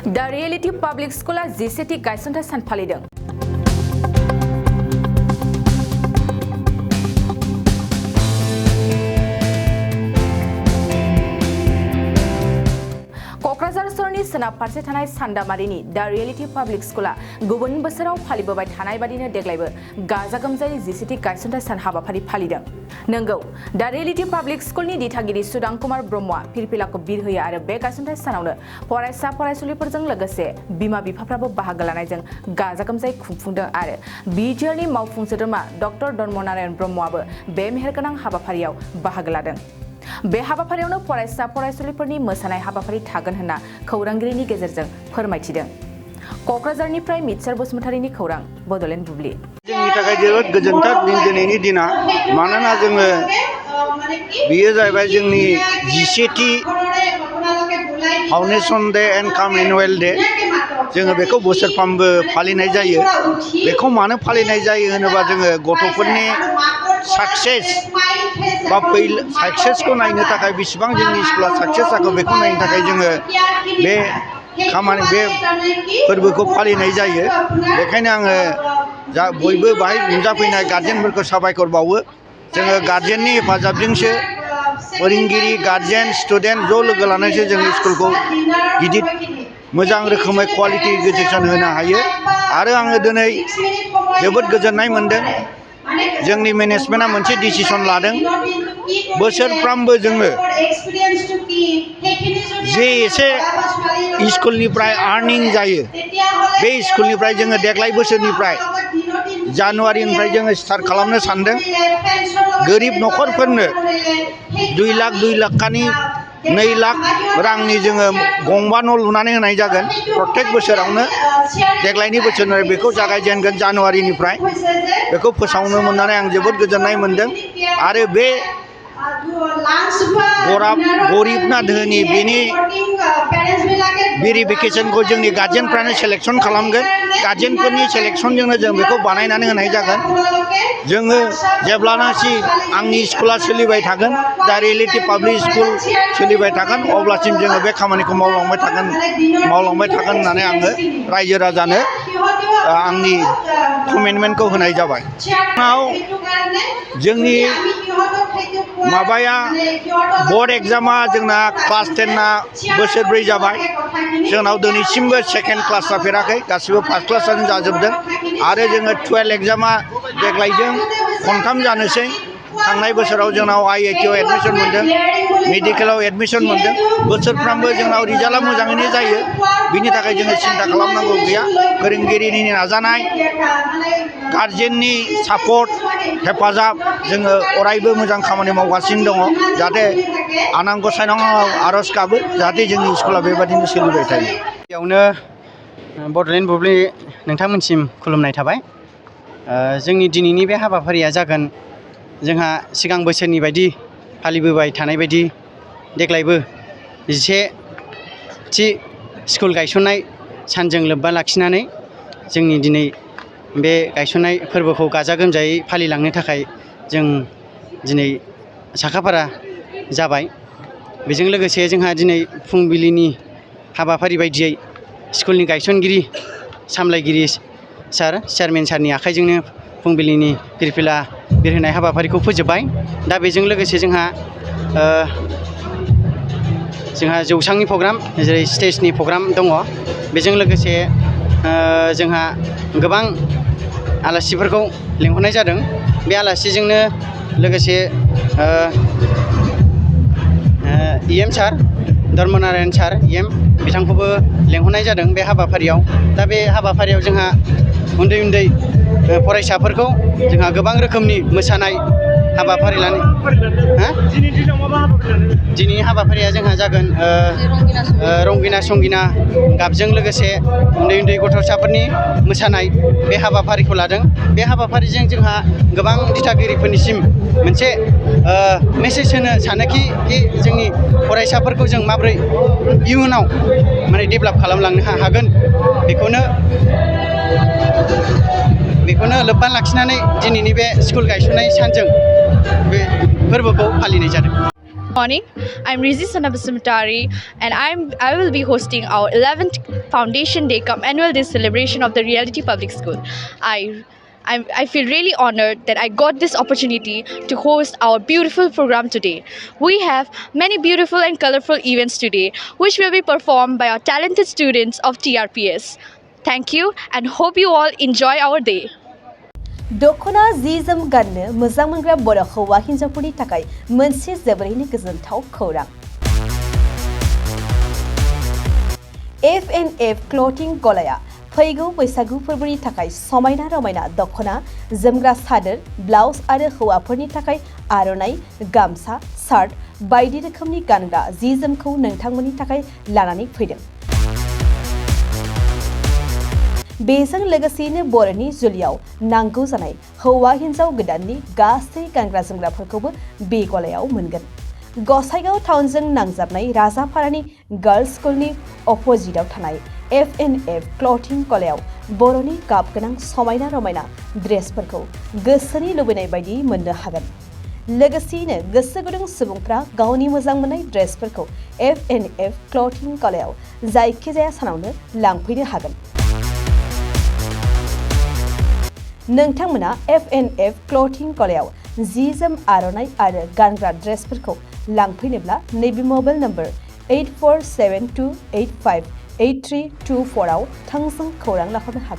The Reality Pucblic School यस'थ गायसनथाय सान फालिदों। क'क्राझार सहरनि सोनाब फारसे थानाय सान्दामारिनि दा रियेलिटी पाब्लिक स्कुला गुबुन बोसोराव फालिबोबाय थानाय बादिनो देग्लायबो गाजा गोमजायै यस'थ गायसनथाय सान हाबाफारि फालिदों। नंगौ, दा रियेलिटी पाब्लिक स्कुलनि दिथागिरि सुदां कुमार ब्रह्मआ फिरफिलाखौ बिरहोयो आरो बे गायसनथाय सानावनो फरायसा फरायसुलिफोरजों लोगोसे बिमा बिफाफ्राबो बाहागो लानायजों गाजा गोमजायै खुंफुंदों आरो बिटिआरनि मावफुं सोद्रोमा डक्टर धर्मनारायण ब्रह्मआबो बे मेहेरगोनां हाबाफारियाव बाहागो लादों। बे हाबाफारियावनो फरायसा फरायसुलिफोरनि मोसानाय हाबाफारि थागोन होनना खौरांगिरिनि गेजेरजों फोरमायथिदों। क'क्राझारनिफ्राय मिथिसार बसुमतारिनि खौरां बड'लेण्ड बुब्लि। जोंनि थाखाय जोबोद गोजोनथाव दिनैनि दिना, मानोना जोङो बेयो जाहैबाय जोंनि यस'थ फाउन्डेसन डे एन्ड काम एनुवेल डे। जोङो बेखौ बोसोरफ्रोमबो फालिनाय जायो। बेखौ मानो फालिनाय जायो होनोबा जोङो गथ'फोरनि साक्सेस बा साक्सेसखौ नायनो थाखाय बेसेबां जोंनि स्कुला साक्सेस जाखो बेखौ नायनो थाखाय जोङो बे फोरबोखौ फालिनाय जायो। बेखायनो आङो बयबो बाहाय नुजाफैनाय गार्जेनफोरखौ साबायखर बावो। जोङो गार्जेननि हेफाजाबजोंसो फोरोंगिरि, गार्जेन, स्टुडेन्ट ज' लोगो लानानैसो जोंनि स्कुलखौ गिदिर मोजां रोखोमै क्वालिटि इडुकेसन होनो हायो। आरो आङो दिनै जोबोद गोजोननाय मोनदों। जोंनि मेनेजमेन्टआ मोनसे डिसिसन लादों, बोसोरफ्रामबो जोङो जे एसे स्कुलनिफ्राय आर्निं जायो, बे स्कुलनिफ्राय जोङो देग्लाय बोसोरनिफ्राय जानुवारिनिफ्राय जोङो स्टार्ट खालामनो सानदों। गोरिब न'खरफोरनो 2 लाखनि 2 लाख रांनि जोङो गंबा न' लुनानै होनाय जागोन प्रत्येक बोसोरावनो। देग्लायनि बोसोरनिफ्राय बेखौ जागायजेनगोन जानुवारिनिफ्राय। बेखौ फोसावनो मोननानै आं जोबोद गोजोननाय मोनदों। आरो बे गरिब ना धोनि बेनि भेरिफिकेसनखौ जोंनि गार्जेनफ्रानो सेलेक्सन खालामगोन। गार्जेनफोरनि सेलेक्सनजोंनो जों बेखौ बानायनानै होनाय जागोन। जोङो जेब्लानाखि आंनि स्कुला सोलिबाय थागोन, दा रियेलिटी पाब्लिक स्कुल सोलिबाय थागोन, अब्लासिम जोङो बे खामानिखौ मावलांबाय थागोन होननानै आङो रायजो राजानो आंनि कमिटमेन्टखौ होनाय जाबाय। उनाव जोंनि बोर्ड एग्जामा जोंना क्लास 10 ना बोसोरब्रै जाबाय। जोंनाव दिनैसिमबो सेकेन्ड क्लास जाफेराखै, गासिबो फार्स्ट क्लासानो जाजोबदों। आरो जोङो 12 एग्जामा देग्लायजों खनथाम जानोसै। थांनाय बोसोराव जोंनाव IITआव एडमिसन मोन्दों, मेडिकेलाव एडमिसन मोन्दों। बोसोरफ्रामबो जोंनाव रिजाल्टआ मोजाङैनो जायो। बिनि थाखाय जोङो सिन्था खालामनांगौ गैया। फोरोंगिरिनि नाजानाय, गार्जेननि सापर्ट, हेफाजाब, जोङो अरायबो मोजां खामानि मावगासिनो दङ। जाहाथे आनान गसाइनाव आर'ज गाबो जाहाथे जोंनि स्कुला बेबादिनो सोलिबाय थायो। बेयावनो बड'लेण्ड बुब्लि नोंथांमोनसिम खुलुमनाय थाबाय। जोंनि दिनैनि बे हाबाफारिया जागोन जोंहा सिगां बोसोरनि बायदि फालिबोबाय थानाय बायदि देग्लायबो यस'थ स्कुल गायसननाय सानजों लोब्बा लाखिनानै जोंनि दिनै बे गायसननाय फोरबोखौ गाजा गोमजायै फालिलांनो थाखाय जों दिनै साखाफारा जाबाय। बेजों लोगोसे जोंहा दिनै फुंबिलिनि हाबाफारि बायदियै स्कुलनि गायसनगिरि सामलायगिरि चेयारमेन सारनि आखाइजोंनो फुंबिलिनि फिरफिला बिरहोनाय हाबाफारिखौ फोजोबबाय। दा बेजों लोगोसे जोंहा जौसांनि प्रग्राम, जेरै स्टेजनि प्रग्राम दङ। बेजों लोगोसे जोंहा गोबां आलासिफोरखौ लेंहरनाय जादों। बे आलासिजोंनो लोगोसे EM सार धर्मनारायण सार बिथांखौबो लेंहरनाय जादों बे हाबाफारियाव। दा बे हाबाफारियाव जोंहा उन्दै उन्दै फरायसाफोरखौ जोंहा गोबां रोखोमनि मोसानाय हाबाफारि लानाय। दिनैनि हाबाफारिया जोंहा जागोन रंगिना संगिना गाबजों लोगोसे उन्दै उन्दै गथ'साफोरनि मोसानाय, बे हाबाफारिखौ लादों। बे हाबाफारिजों जोंहा गोबां दिथागिरिफोरनिसिम मोनसे मेसेज होनो सानोखि जोंनि फरायसाफोरखौ जों माबोरै इयुनाव डेभेलप खालामलांनो हागोन, बेखौनो लोब्बा लाखिनानै दिनैनि बे स्कुल गायसननाय सानजों बे फोरबोखौ फालिनाय जादों। Morning, I'm Rizi Sanabasumatari and I will be hosting our 11th Foundation Day cum Annual Day celebration of the Reality Public School. I feel really honored that I got this opportunity to host our beautiful program today. We have many beautiful and colorful events today which will be performed by our talented students of TRPS. Thank you and hope you all enjoy our day. दखना जि जोम गाननो मोजां मोनग्रा बर' हौवा हिन्जावफोरनि थाखाय मोनसे जोबोरैनो गोजोनथाव खौरां। F&F क्लथिं गलाया फैगौ बैसागु फोरबोनि थाखाय समायना रमायना दखना, जोमग्रा सादोर, ब्लाउज आरो हौवाफोरनि थाखाय आर'नाइ, गामसा, शार्ट बायदि रोखोमनि गानग्रा जि जोमखौ नोंथांमोननि थाखाय लानानै फैदों। बेजों लोगोसेनो बर'नि जुलियाव नांगौ जानाय हौवा हिन्जाव गोदाननि गासै गानग्रा जोमग्राफोरखौबो बे गलायाव मोनगोन। गसाइगाव टाउनजों नांजाबनाय राजापारानि गार्लस स्कुलनि अपोजिटआव थानाय F&F क्लथिं गलायाव बर'नि गाब गोनां समायना रमायना ड्रेसफोरखौ गोसोनि लुबैनाय बायदि मोननो हागोन। लोगोसेयैनो गोसो गुदुं सुबुंफ्रा गावनि मोजां मोननाय ड्रेसफोरखौ F&F क्लथिं गलायाव जायखिजाया सानावनो लांफैनो हागोन। नोंथांमोना F&F क्लथिं गलायाव जि जोम आर'नाइ आरो गानग्रा ड्रेसफोरखौ लांफैनोब्ला नैबे मबाइल नम्बर 8472858324 आव थोंजों खौरां लाहरनो हागोन।